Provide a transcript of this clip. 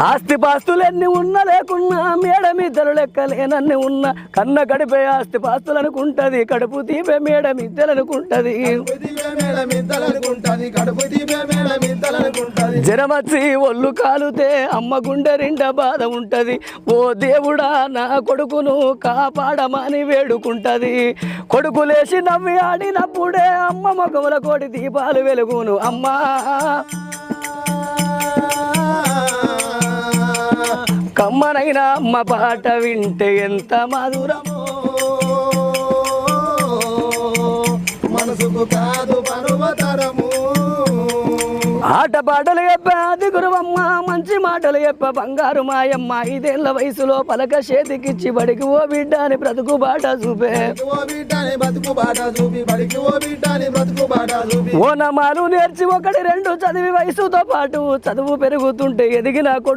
ఆస్తి పాస్తులెన్ని ఉన్నా లేకున్నా మేడ మిద్దలు లెక్కలేనన్ని ఉన్నా కన్న గడిపే ఆస్తి పాస్తులు అనుకుంటది కడుపు తీపే మేడ మిద్దలు అనుకుంటది జనమచ్చి ఒళ్ళు కాలుతే అమ్మ గుండె నిండా బాధ ఉంటది ఓ దేవుడా నా కొడుకును కాపాడమని వేడుకుంటది కొడుకు లేచి నవ్వి ఆడినప్పుడే అమ్మ మగముల కోటి దీపాలు వెలుగును అమ్మా కమ్మనైనా అమ్మ పాట వింటే ఎంత మధురమో మనసుకు కాదు పర్వతరము ఆట పాటలు చెప్ప అది గురువమ్మ మంచి మాటలు చెప్ప బంగారు మాయమ్మ 5 ఏళ్ల వయసులో పలక చేతికిచ్చి బడికి ఓ బిడ్డ అని బ్రతుకు బాట చూపే ఓనమాలు నేర్చి 1 2 చదివి వయసుతో పాటు చదువు పెరుగుతుంటే ఎదిగిన కొడుకు